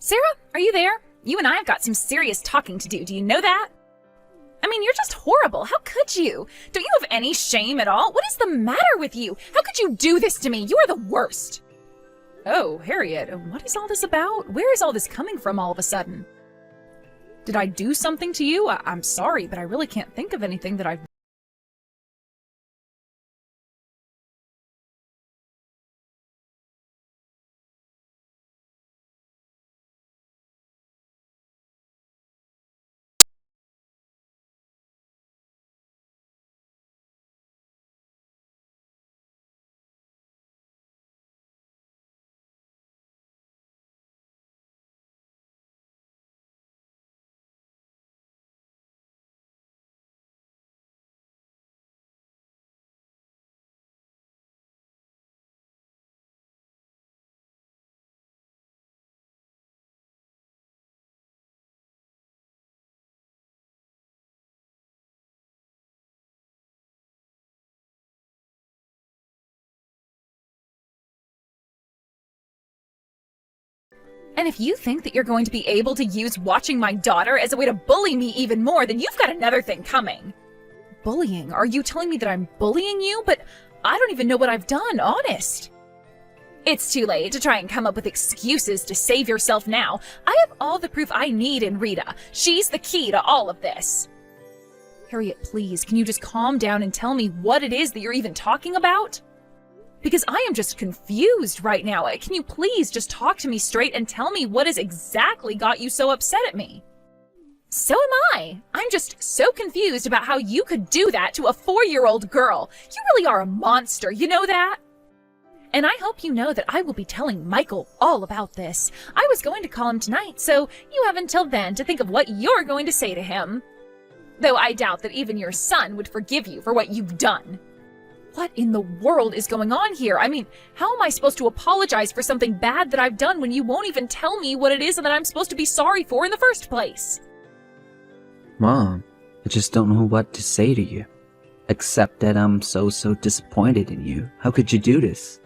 Sarah, are you there? You and I have got some serious talking to do. Do you know that? I mean, you're just horrible. How could you? Don't you have any shame at all? What is the matter with you? How could you do this to me? You are the worst. Oh, Harriet, what is all this about? Where is all this coming from all of a sudden? Did I do something to you? I'm sorry, but I really can't think of anything that I've... And if you think that you're going to be able to use watching my daughter as a way to bully me even more, then you've got another thing coming. Bullying? Are you telling me that I'm bullying you? But I don't even know what I've done, honest. It's too late to try and come up with excuses to save yourself now. I have all the proof I need in Rita. She's the key to all of this. Harriet, please, can you just calm down and tell me what it is that you're even talking about? Because I am just confused right now. Can you please just talk to me straight and tell me what has exactly got you so upset at me? So am I. I'm just so confused about how you could do that to a 4-year-old girl. You really are a monster, you know that? And I hope you know that I will be telling Michael all about this. I was going to call him tonight, so you have until then to think of what you're going to say to him. Though I doubt that even your son would forgive you for what you've done. What in the world is going on here? I mean, how am I supposed to apologize for something bad that I've done when you won't even tell me what it is that I'm supposed to be sorry for in the first place? Mom, I just don't know what to say to you. Except that I'm so disappointed in you. How could you do this?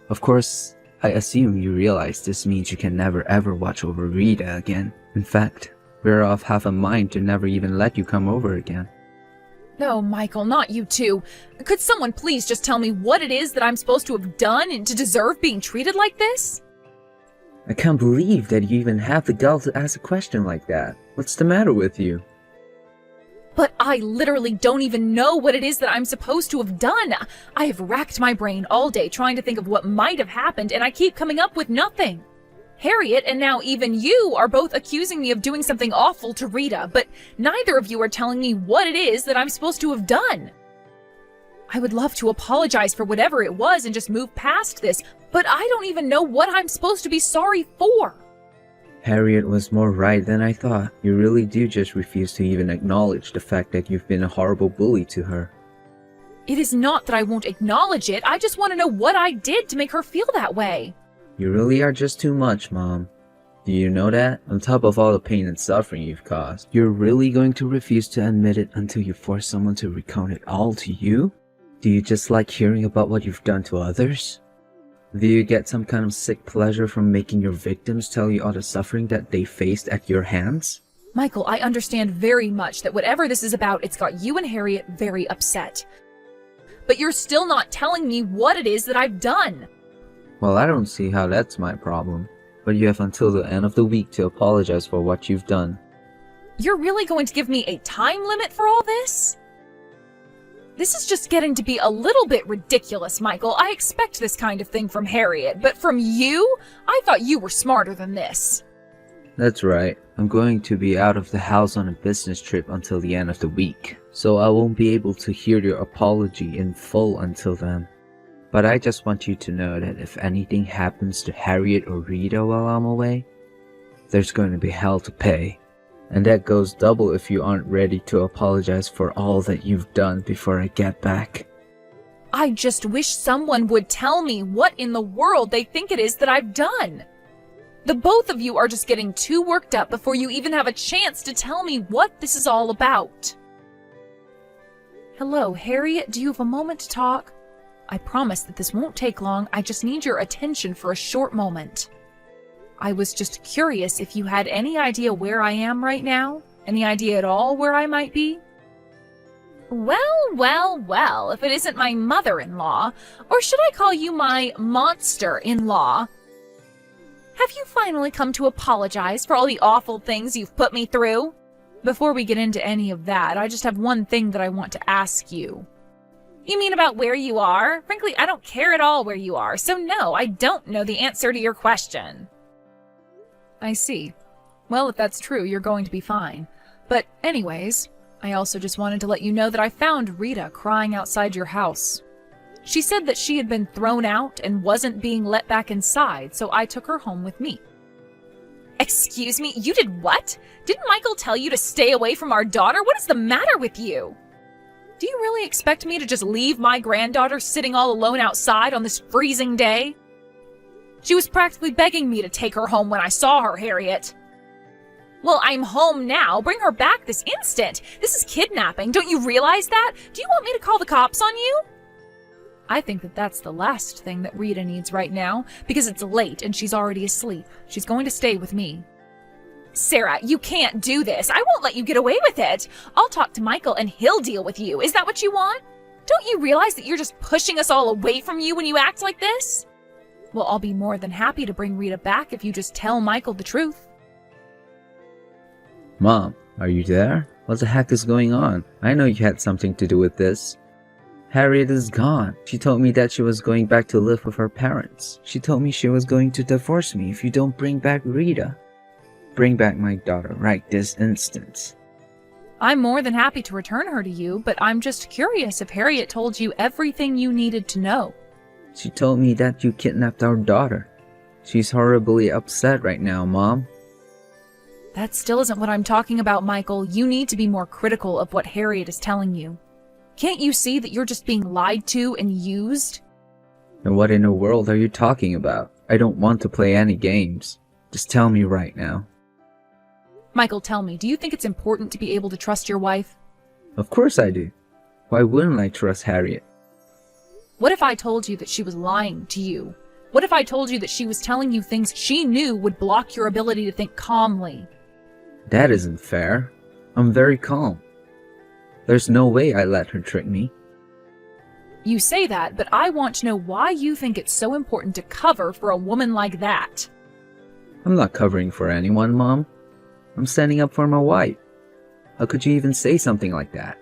Of course, I assume you realize this means you can never ever watch over Rita again. In fact, we're of half a mind to never even let you come over again. No, Michael, not you too. Could someone please just tell me what it is that I'm supposed to have done and to deserve being treated like this? I can't believe that you even have the gall to ask a question like that. What's the matter with you? But I literally don't even know what it is that I'm supposed to have done. I have racked my brain all day trying to think of what might have happened, and I keep coming up with nothing. Harriet and now even you are both accusing me of doing something awful to Rita, but neither of you are telling me what it is that I'm supposed to have done. I would love to apologize for whatever it was and just move past this, but I don't even know what I'm supposed to be sorry for. Harriet was more right than I thought. You really do just refuse to even acknowledge the fact that you've been a horrible bully to her. It is not that I won't acknowledge it, I just want to know what I did to make her feel that way. You really are just too much, Mom. Do you know that? On top of all the pain and suffering you've caused, you're really going to refuse to admit it until you force someone to recount it all to you? Do you just like hearing about what you've done to others? Do you get some kind of sick pleasure from making your victims tell you all the suffering that they faced at your hands? Michael, I understand very much that whatever this is about, it's got you and Harriet very upset. But you're still not telling me what it is that I've done. Well, I don't see how that's my problem, but you have until the end of the week to apologize for what you've done. You're really going to give me a time limit for all this? This is just getting to be a little bit ridiculous, Michael. I expect this kind of thing from Harriet, but from you? I thought you were smarter than this. That's right. I'm going to be out of the house on a business trip until the end of the week, so I won't be able to hear your apology in full until then. But I just want you to know that if anything happens to Harriet or Rita while I'm away, there's going to be hell to pay. And that goes double if you aren't ready to apologize for all that you've done before I get back. I just wish someone would tell me what in the world they think it is that I've done. The both of you are just getting too worked up before you even have a chance to tell me what this is all about. Hello, Harriet, do you have a moment to talk? I promise that this won't take long. I just need your attention for a short moment. I was just curious if you had any idea where I am right now? Any idea at all where I might be? Well, if it isn't my mother-in-law, or should I call you my monster-in-law? Have you finally come to apologize for all the awful things you've put me through? Before we get into any of that, I just have one thing that I want to ask you. You mean about where you are? Frankly, I don't care at all where you are, so no, I don't know the answer to your question. I see. Well, if that's true, you're going to be fine. But anyways, I also just wanted to let you know that I found Rita crying outside your house. She said that she had been thrown out and wasn't being let back inside, so I took her home with me. Excuse me, you did what? Didn't Michael tell you to stay away from our daughter? What is the matter with you? Do you really expect me to just leave my granddaughter sitting all alone outside on this freezing day? She was practically begging me to take her home when I saw her, Harriet. Well, I'm home now. Bring her back this instant. This is kidnapping. Don't you realize that? Do you want me to call the cops on you? I think that that's the last thing that Rita needs right now, because it's late and she's already asleep. She's going to stay with me. Sarah, you can't do this. I won't let you get away with it. I'll talk to Michael and he'll deal with you. Is that what you want? Don't you realize that you're just pushing us all away from you when you act like this? Well, I'll be more than happy to bring Rita back if you just tell Michael the truth. Mom, are you there? What the heck is going on? I know you had something to do with this. Harriet is gone. She told me that she was going back to live with her parents. She told me she was going to divorce me if you don't bring back Rita. Bring back my daughter right this instant. I'm more than happy to return her to you, but I'm just curious if Harriet told you everything you needed to know. She told me that you kidnapped our daughter. She's horribly upset right now, Mom. That still isn't what I'm talking about, Michael. You need to be more critical of what Harriet is telling you. Can't you see that you're just being lied to and used? And what in the world are you talking about? I don't want to play any games. Just tell me right now. Michael, tell me, do you think it's important to be able to trust your wife? Of course I do. Why wouldn't I trust Harriet? What if I told you that she was lying to you? What if I told you that she was telling you things she knew would block your ability to think calmly? That isn't fair. I'm very calm. There's no way I let her trick me. You say that, but I want to know why you think it's so important to cover for a woman like that. I'm not covering for anyone, Mom. I'm standing up for my wife. How could you even say something like that?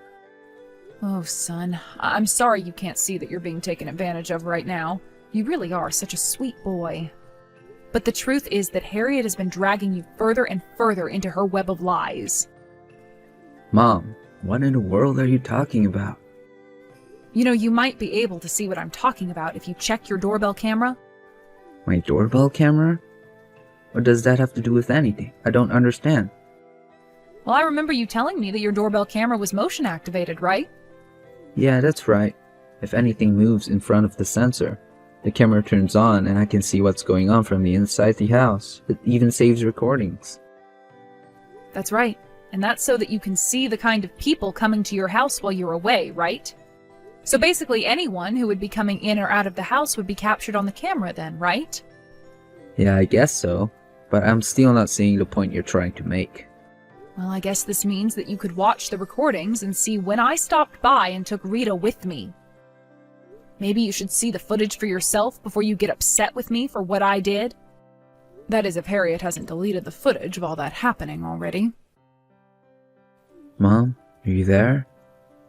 Oh, son, I'm sorry you can't see that you're being taken advantage of right now. You really are such a sweet boy. But the truth is that Harriet has been dragging you further and further into her web of lies. Mom, what in the world are you talking about? You know, you might be able to see what I'm talking about if you check your doorbell camera. My doorbell camera? What does that have to do with anything? I don't understand. Well, I remember you telling me that your doorbell camera was motion activated, right? Yeah, that's right. If anything moves in front of the sensor, the camera turns on and I can see what's going on from the inside the house. It even saves recordings. That's right. And that's so that you can see the kind of people coming to your house while you're away, right? So basically anyone who would be coming in or out of the house would be captured on the camera then, right? Yeah, I guess so. But I'm still not seeing the point you're trying to make. Well, I guess this means that you could watch the recordings and see when I stopped by and took Rita with me. Maybe you should see the footage for yourself before you get upset with me for what I did. That is, if Harriet hasn't deleted the footage of all that happening already. Mom, are you there?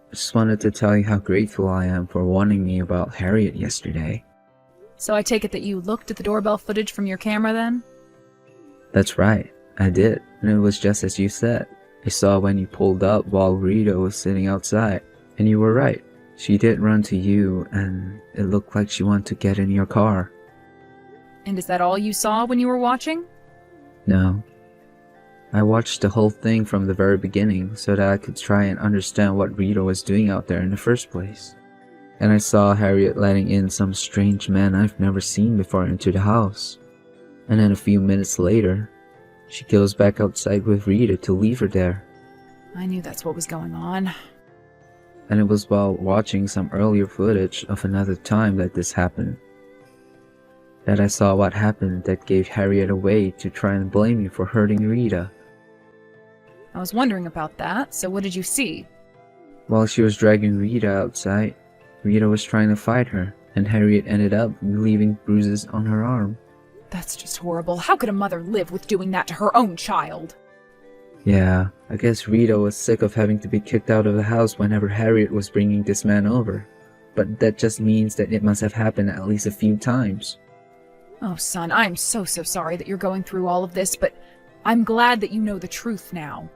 I just wanted to tell you how grateful I am for warning me about Harriet yesterday. So I take it that you looked at the doorbell footage from your camera then? That's right, I did, and it was just as you said. I saw when you pulled up while Rita was sitting outside, and you were right. She did run to you, and it looked like she wanted to get in your car. And is that all you saw when you were watching? No. I watched the whole thing from the very beginning so that I could try and understand what Rita was doing out there in the first place. And I saw Harriet letting in some strange man I've never seen before into the house. And then a few minutes later, she goes back outside with Rita to leave her there. I knew that's what was going on. And it was while watching some earlier footage of another time that this happened. That I saw what happened that gave Harriet away to try and blame you for hurting Rita. I was wondering about that, so what did you see? While she was dragging Rita outside, Rita was trying to fight her, and Harriet ended up leaving bruises on her arm. That's just horrible. How could a mother live with doing that to her own child? Yeah, I guess Rita was sick of having to be kicked out of the house whenever Harriet was bringing this man over. But that just means that it must have happened at least a few times. Oh, son, I'm so sorry that you're going through all of this, but I'm glad that you know the truth now.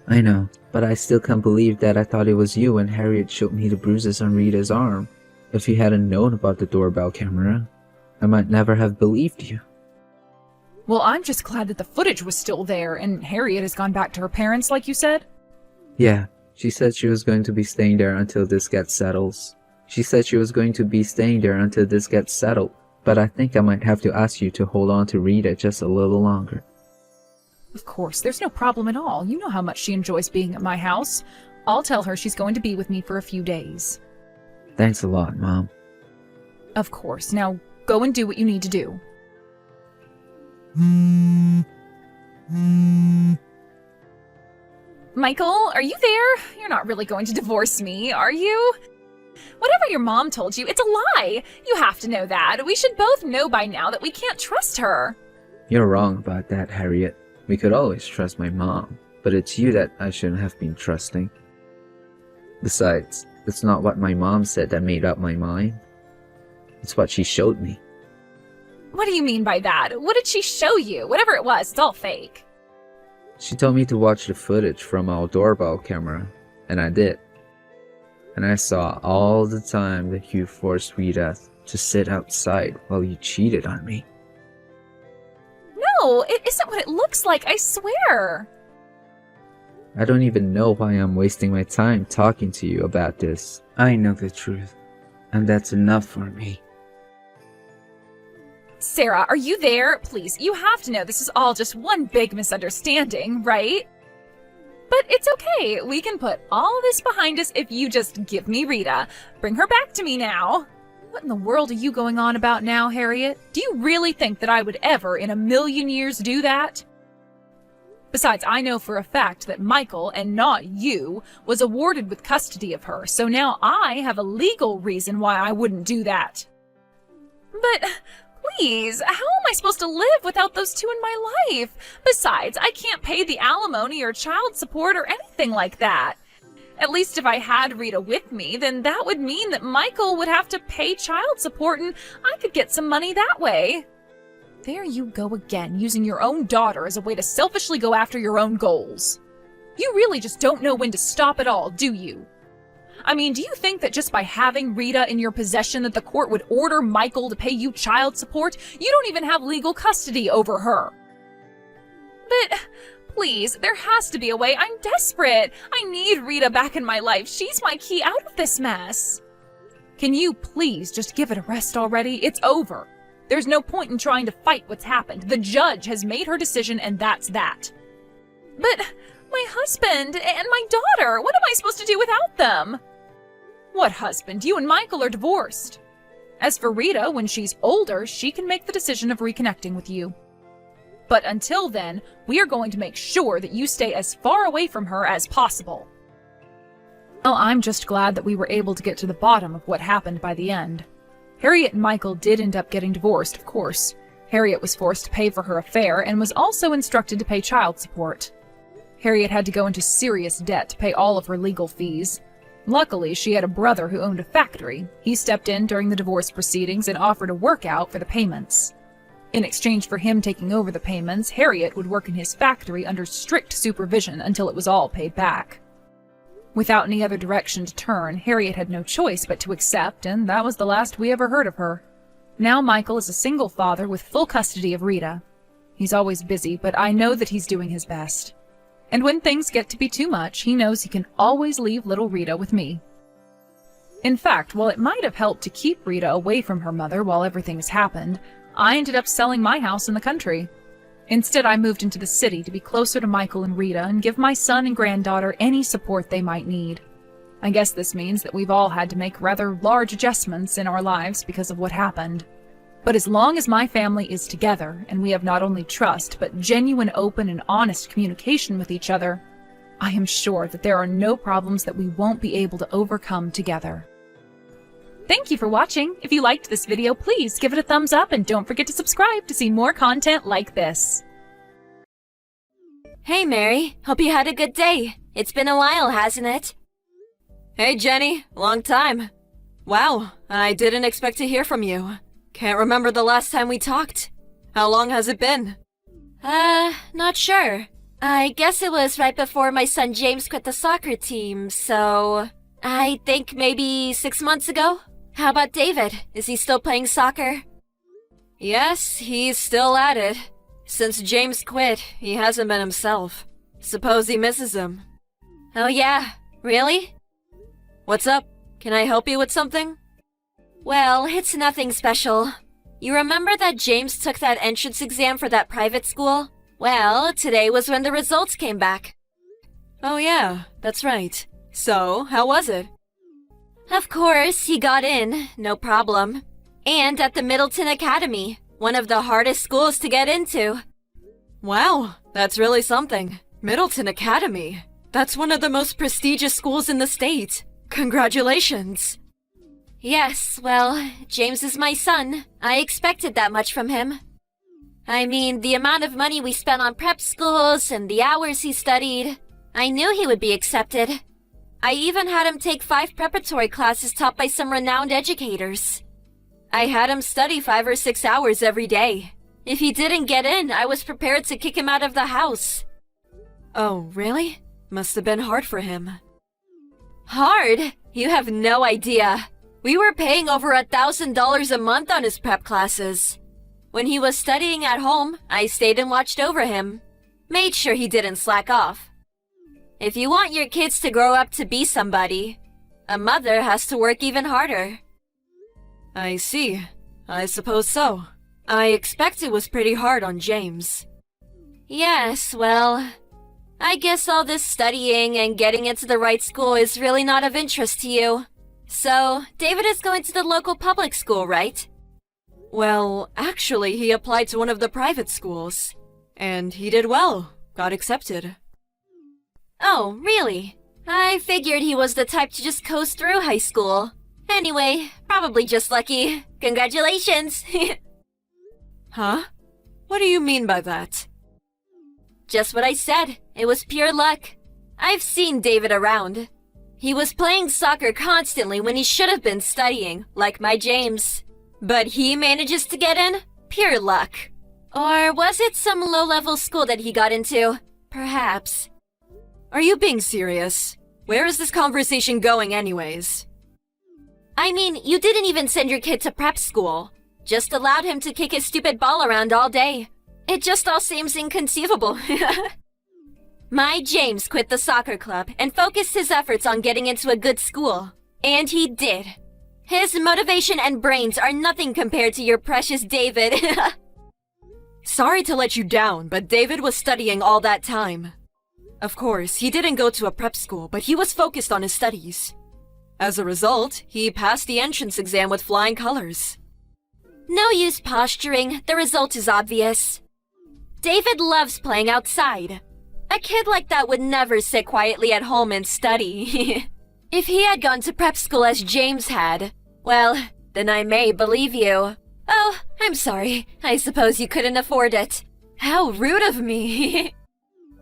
I know, but I still can't believe that I thought it was you when Harriet showed me the bruises on Rita's arm. If you hadn't known about the doorbell camera, I might never have believed you. Well, I'm just glad that the footage was still there, and Harriet has gone back to her parents, like you said? Yeah, she said she was going to be staying there until this gets settled. But I think I might have to ask you to hold on to Rita just a little longer. Of course, there's no problem at all. You know how much she enjoys being at my house. I'll tell her she's going to be with me for a few days. Thanks a lot, Mom. Of course. Now, go and do what you need to do. Michael, are you there? You're not really going to divorce me, are you? Whatever your mom told you, it's a lie. You have to know that. We should both know by now that we can't trust her. You're wrong about that, Harriet. We could always trust my mom, but it's you that I shouldn't have been trusting. Besides, it's not what my mom said that made up my mind. It's what she showed me. What do you mean by that? What did she show you? Whatever it was, it's all fake. She told me to watch the footage from our doorbell camera, and I did. And I saw all the time that you forced Rita to sit outside while you cheated on me. No, it isn't what it looks like, I swear. I don't even know why I'm wasting my time talking to you about this. I know the truth, and that's enough for me. Sarah, are you there? Please, you have to know this is all just one big misunderstanding, right? But it's okay. We can put all this behind us if you just give me Rita. Bring her back to me now. What in the world are you going on about now, Harriet? Do you really think that I would ever in a million years do that? Besides, I know for a fact that Michael, and not you, was awarded with custody of her, so now I have a legal reason why I wouldn't do that. But please, how am I supposed to live without those two in my life? Besides, I can't pay the alimony or child support or anything like that. At least if I had Rita with me, then that would mean that Michael would have to pay child support and I could get some money that way. There you go again, using your own daughter as a way to selfishly go after your own goals. You really just don't know when to stop at all, do you? I mean, do you think that just by having Rita in your possession that the court would order Michael to pay you child support? You don't even have legal custody over her. But please, there has to be a way. I'm desperate. I need Rita back in my life. She's my key out of this mess. Can you please just give it a rest already? It's over. There's no point in trying to fight what's happened. The judge has made her decision and that's that. But my husband and my daughter, what am I supposed to do without them? What husband? You and Michael are divorced. As for Rita, when she's older, she can make the decision of reconnecting with you. But until then, we are going to make sure that you stay as far away from her as possible. Well, I'm just glad that we were able to get to the bottom of what happened by the end. Harriet and Michael did end up getting divorced, of course. Harriet was forced to pay for her affair and was also instructed to pay child support. Harriet had to go into serious debt to pay all of her legal fees. Luckily, she had a brother who owned a factory. He stepped in during the divorce proceedings and offered a workout for the payments. In exchange for him taking over the payments, Harriet would work in his factory under strict supervision until it was all paid back. Without any other direction to turn, Harriet had no choice but to accept, and that was the last we ever heard of her. Now Michael is a single father with full custody of Rita. He's always busy, but I know that he's doing his best. And when things get to be too much, he knows he can always leave little Rita with me. In fact, while it might have helped to keep Rita away from her mother while everything's happened, I ended up selling my house in the country. Instead, I moved into the city to be closer to Michael and Rita and give my son and granddaughter any support they might need. I guess this means that we've all had to make rather large adjustments in our lives because of what happened. But as long as my family is together, and we have not only trust, but genuine, open, and honest communication with each other, I am sure that there are no problems that we won't be able to overcome together. Thank you for watching. If you liked this video, please give it a thumbs up and don't forget to subscribe to see more content like this. Hey, Mary. Hope you had a good day. It's been a while, hasn't it? Hey, Jenny. Long time. Wow, I didn't expect to hear from you. Can't remember the last time we talked. How long has it been? Not sure. I guess it was right before my son James quit the soccer team, so I think maybe 6 months ago. How about David? Is he still playing soccer? Yes, he's still at it. Since James quit, he hasn't been himself. Suppose he misses him. Oh yeah, really? What's up? Can I help you with something? Well, it's nothing special. You remember that James took that entrance exam for that private school? Well, today was when the results came back. Oh yeah, that's right. So, how was it? Of course, he got in, no problem. And at the Middleton Academy, one of the hardest schools to get into. Wow, that's really something. Middleton Academy. That's one of the most prestigious schools in the state. Congratulations. Yes, well, James is my son. I expected that much from him. I mean, the amount of money we spent on prep schools and the hours he studied, I knew he would be accepted. I even had him take 5 preparatory classes taught by some renowned educators. I had him study 5 or 6 hours every day. If he didn't get in, I was prepared to kick him out of the house. Oh, really? Must have been hard for him. Hard? You have no idea. We were paying over $1,000 a month on his prep classes. When he was studying at home, I stayed and watched over him. Made sure he didn't slack off. If you want your kids to grow up to be somebody, a mother has to work even harder. I see. I suppose so. I expect it was pretty hard on James. Yes, well, I guess all this studying and getting into the right school is really not of interest to you. So, David is going to the local public school, right? Well, actually, he applied to one of the private schools. And he did well. Got accepted. Oh, really? I figured he was the type to just coast through high school. Anyway, probably just lucky. Congratulations! Huh? What do you mean by that? Just what I said. It was pure luck. I've seen David around. He was playing soccer constantly when he should have been studying, like my James. But he manages to get in? Pure luck. Or was it some low-level school that he got into? Perhaps. Are you being serious? Where is this conversation going anyways? I mean, you didn't even send your kid to prep school. Just allowed him to kick his stupid ball around all day. It just all seems inconceivable. My James quit the soccer club and focused his efforts on getting into a good school. And he did. His motivation and brains are nothing compared to your precious David. Sorry to let you down, but David was studying all that time. Of course, he didn't go to a prep school, but he was focused on his studies. As a result, he passed the entrance exam with flying colors. No use posturing, the result is obvious. David loves playing outside. A kid like that would never sit quietly at home and study. If he had gone to prep school as James had, well, then I may believe you. Oh, I'm sorry. I suppose you couldn't afford it. How rude of me.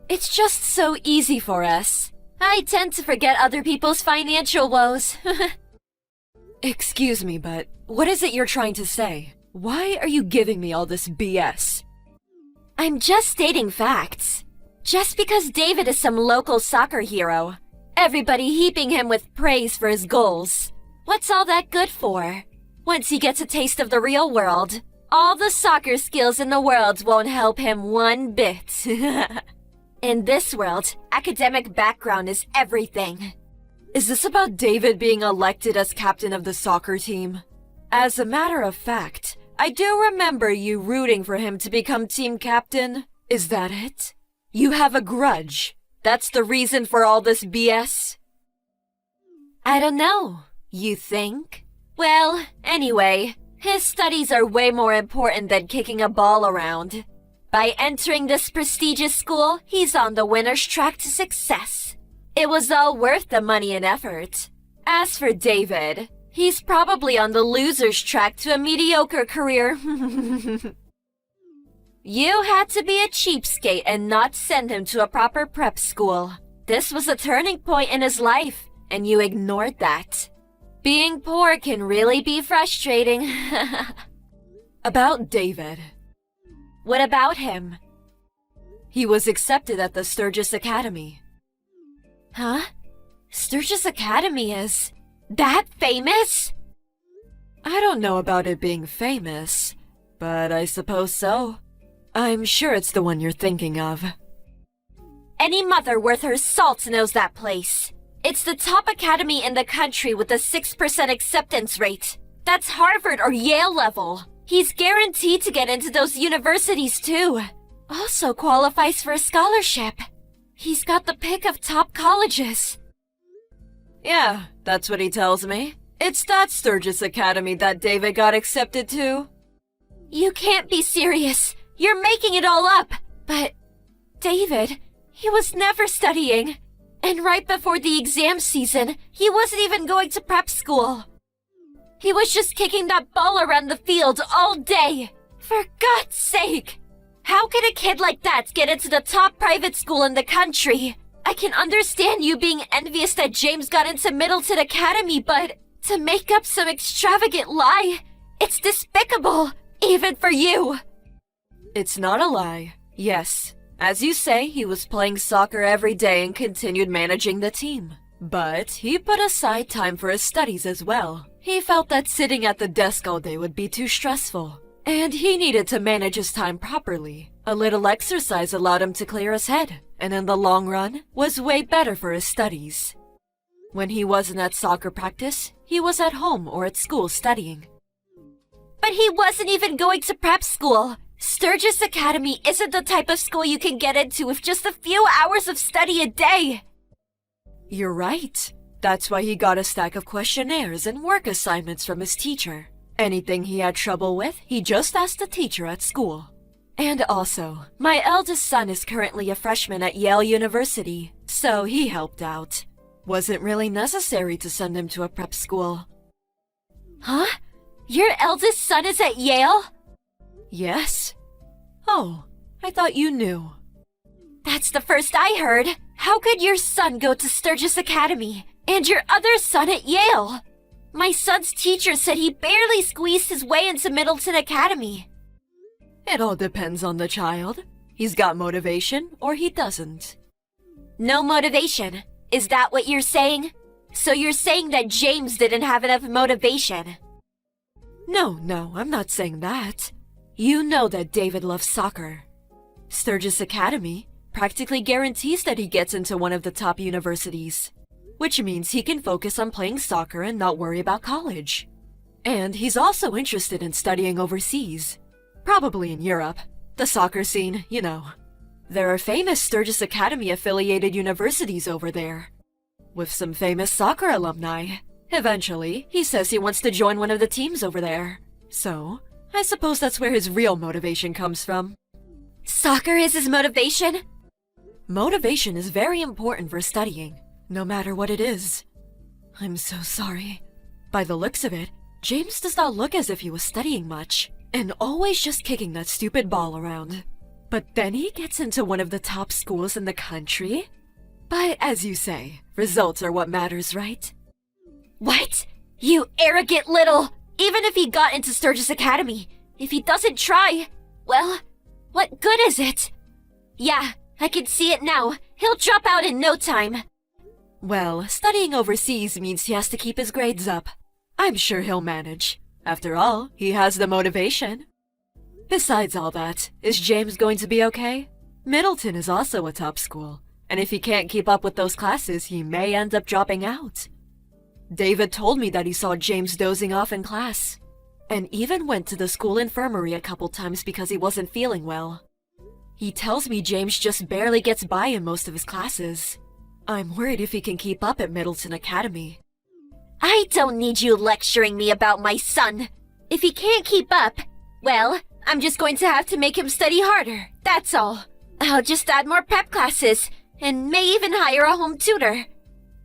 It's just so easy for us. I tend to forget other people's financial woes. Excuse me, but what is it you're trying to say? Why are you giving me all this BS? I'm just stating facts. Just because David is some local soccer hero, everybody heaping him with praise for his goals. What's all that good for? Once he gets a taste of the real world, all the soccer skills in the world won't help him one bit. In this world, academic background is everything. Is this about David being elected as captain of the soccer team? As a matter of fact, I do remember you rooting for him to become team captain. Is that it? You have a grudge. That's the reason for all this BS? I don't know. You think? Well, anyway, His studies are way more important than kicking a ball around. By entering this prestigious school, he's on the winner's track to success. It was all worth the money and effort. As for David, he's probably on the loser's track to a mediocre career. You had to be a cheapskate and not send him to a proper prep school. This was a turning point in his life, and you ignored that. Being poor can really be frustrating. About David. What about him? He was accepted at the Sturgis Academy. Huh? Sturgis Academy is that famous? I don't know about it being famous, but I suppose so. I'm sure it's the one you're thinking of. Any mother worth her salt knows that place. It's the top academy in the country with a 6% acceptance rate. That's Harvard or Yale level. He's guaranteed to get into those universities too. Also qualifies for a scholarship. He's got the pick of top colleges. Yeah, that's what he tells me. It's that Sturgis Academy that David got accepted to. You can't be serious. You're making it all up. But David, he was never studying. And right before the exam season, he wasn't even going to prep school. He was just kicking that ball around the field all day. For God's sake! How could a kid like that get into the top private school in the country? I can understand you being envious that James got into Middleton Academy, but to make up some extravagant lie, it's despicable, even for you. It's not a lie. Yes, as you say, he was playing soccer every day and continued managing the team. But he put aside time for his studies as well. He felt that sitting at the desk all day would be too stressful, and he needed to manage his time properly. A little exercise allowed him to clear his head, and in the long run, was way better for his studies. When he wasn't at soccer practice, he was at home or at school studying. But he wasn't even going to prep school. Sturgis Academy isn't the type of school you can get into with just a few hours of study a day. You're right. That's why he got a stack of questionnaires and work assignments from his teacher. Anything he had trouble with, he just asked the teacher at school. And also, my eldest son is currently a freshman at Yale University, so he helped out. Wasn't really necessary to send him to a prep school. Huh? Your eldest son is at Yale? Yes. Oh, I thought you knew. That's the first I heard. How could your son go to Sturgis Academy and your other son at Yale? My son's teacher said he barely squeezed his way into Middleton Academy. It all depends on the child. He's got motivation or he doesn't. No motivation. Is that what you're saying? So you're saying that James didn't have enough motivation? No, I'm not saying that. You know that David loves soccer. Sturgis Academy practically guarantees that he gets into one of the top universities, which means he can focus on playing soccer and not worry about college. And he's also interested in studying overseas, probably in Europe. The soccer scene, you know. There are famous Sturgis Academy-affiliated universities over there, with some famous soccer alumni. Eventually, he says he wants to join one of the teams over there. So, I suppose that's where his real motivation comes from. Soccer is his motivation? Motivation is very important for studying, no matter what it is. I'm so sorry. By the looks of it, James does not look as if he was studying much, and always just kicking that stupid ball around. But then he gets into one of the top schools in the country? But as you say, results are what matters, right? What? You arrogant little... Even if he got into Sturgis Academy, if he doesn't try, well, what good is it? Yeah, I can see it now. He'll drop out in no time. Well, studying overseas means he has to keep his grades up. I'm sure he'll manage. After all, he has the motivation. Besides all that, is James going to be okay? Middleton is also a top school, and if he can't keep up with those classes, he may end up dropping out. David told me that he saw James dozing off in class, and even went to the school infirmary a couple times because he wasn't feeling well. He tells me James just barely gets by in most of his classes. I'm worried if he can keep up at Middleton Academy. I don't need you lecturing me about my son. If he can't keep up, well, I'm just going to have to make him study harder, that's all. I'll just add more prep classes, and may even hire a home tutor.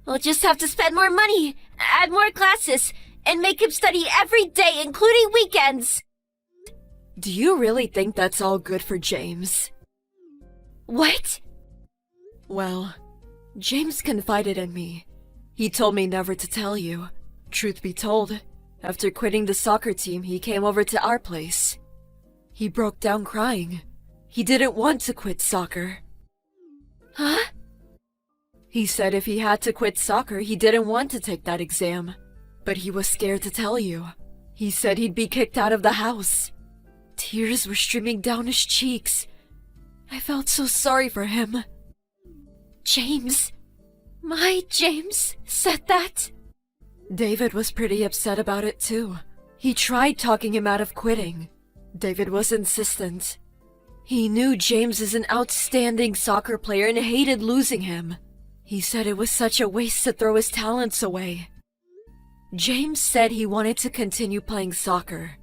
We'll just have to spend more money, add more classes, and make him study every day, including weekends. Do you really think that's all good for James? What? Well, James confided in me. He told me never to tell you. Truth be told, after quitting the soccer team, he came over to our place. He broke down crying. He didn't want to quit soccer. Huh? He said if he had to quit soccer, he didn't want to take that exam. But he was scared to tell you. He said he'd be kicked out of the house. Tears were streaming down his cheeks. I felt so sorry for him. James, my James, said that? David was pretty upset about it too. He tried talking him out of quitting. David was insistent. He knew James is an outstanding soccer player and hated losing him. He said it was such a waste to throw his talents away. James said he wanted to continue playing soccer.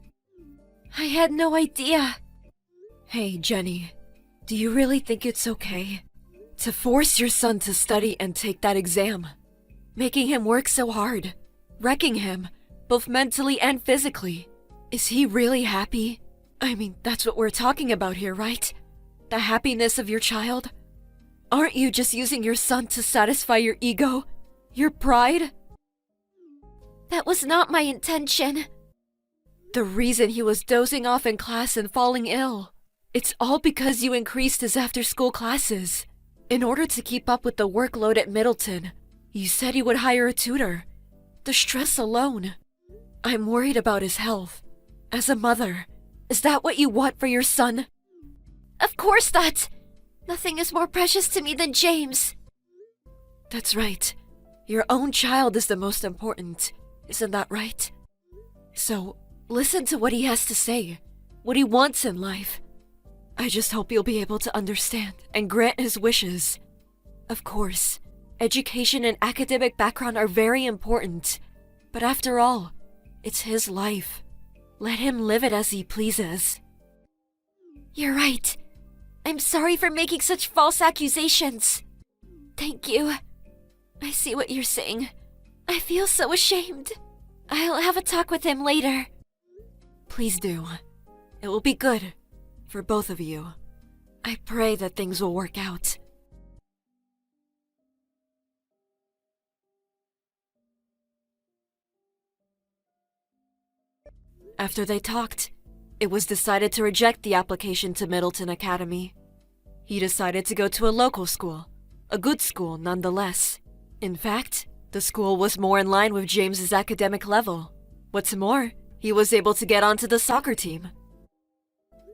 I had no idea. Hey, Jenny, do you really think it's okay to force your son to study and take that exam? Making him work so hard, wrecking him, both mentally and physically. Is he really happy? I mean, that's what we're talking about here, right? The happiness of your child? Aren't you just using your son to satisfy your ego? Your pride? That was not my intention. The reason he was dozing off in class and falling ill. It's all because you increased his after-school classes. In order to keep up with the workload at Middleton, you said you would hire a tutor. The stress alone. I'm worried about his health. As a mother, is that what you want for your son? Of course not! Nothing is more precious to me than James. That's right. Your own child is the most important. Isn't that right? So, listen to what he has to say. What he wants in life. I just hope you'll be able to understand and grant his wishes. Of course, education and academic background are very important. But after all, it's his life. Let him live it as he pleases. You're right. I'm sorry for making such false accusations. Thank you. I see what you're saying. I feel so ashamed. I'll have a talk with him later. Please do. It will be good for both of you. I pray that things will work out. After they talked, it was decided to reject the application to Middleton Academy. He decided to go to a local school, a good school nonetheless. In fact, the school was more in line with James's academic level. What's more, he was able to get onto the soccer team.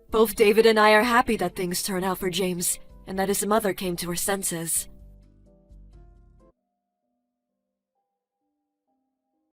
Both David and I are happy that things turned out for James and that his mother came to her senses.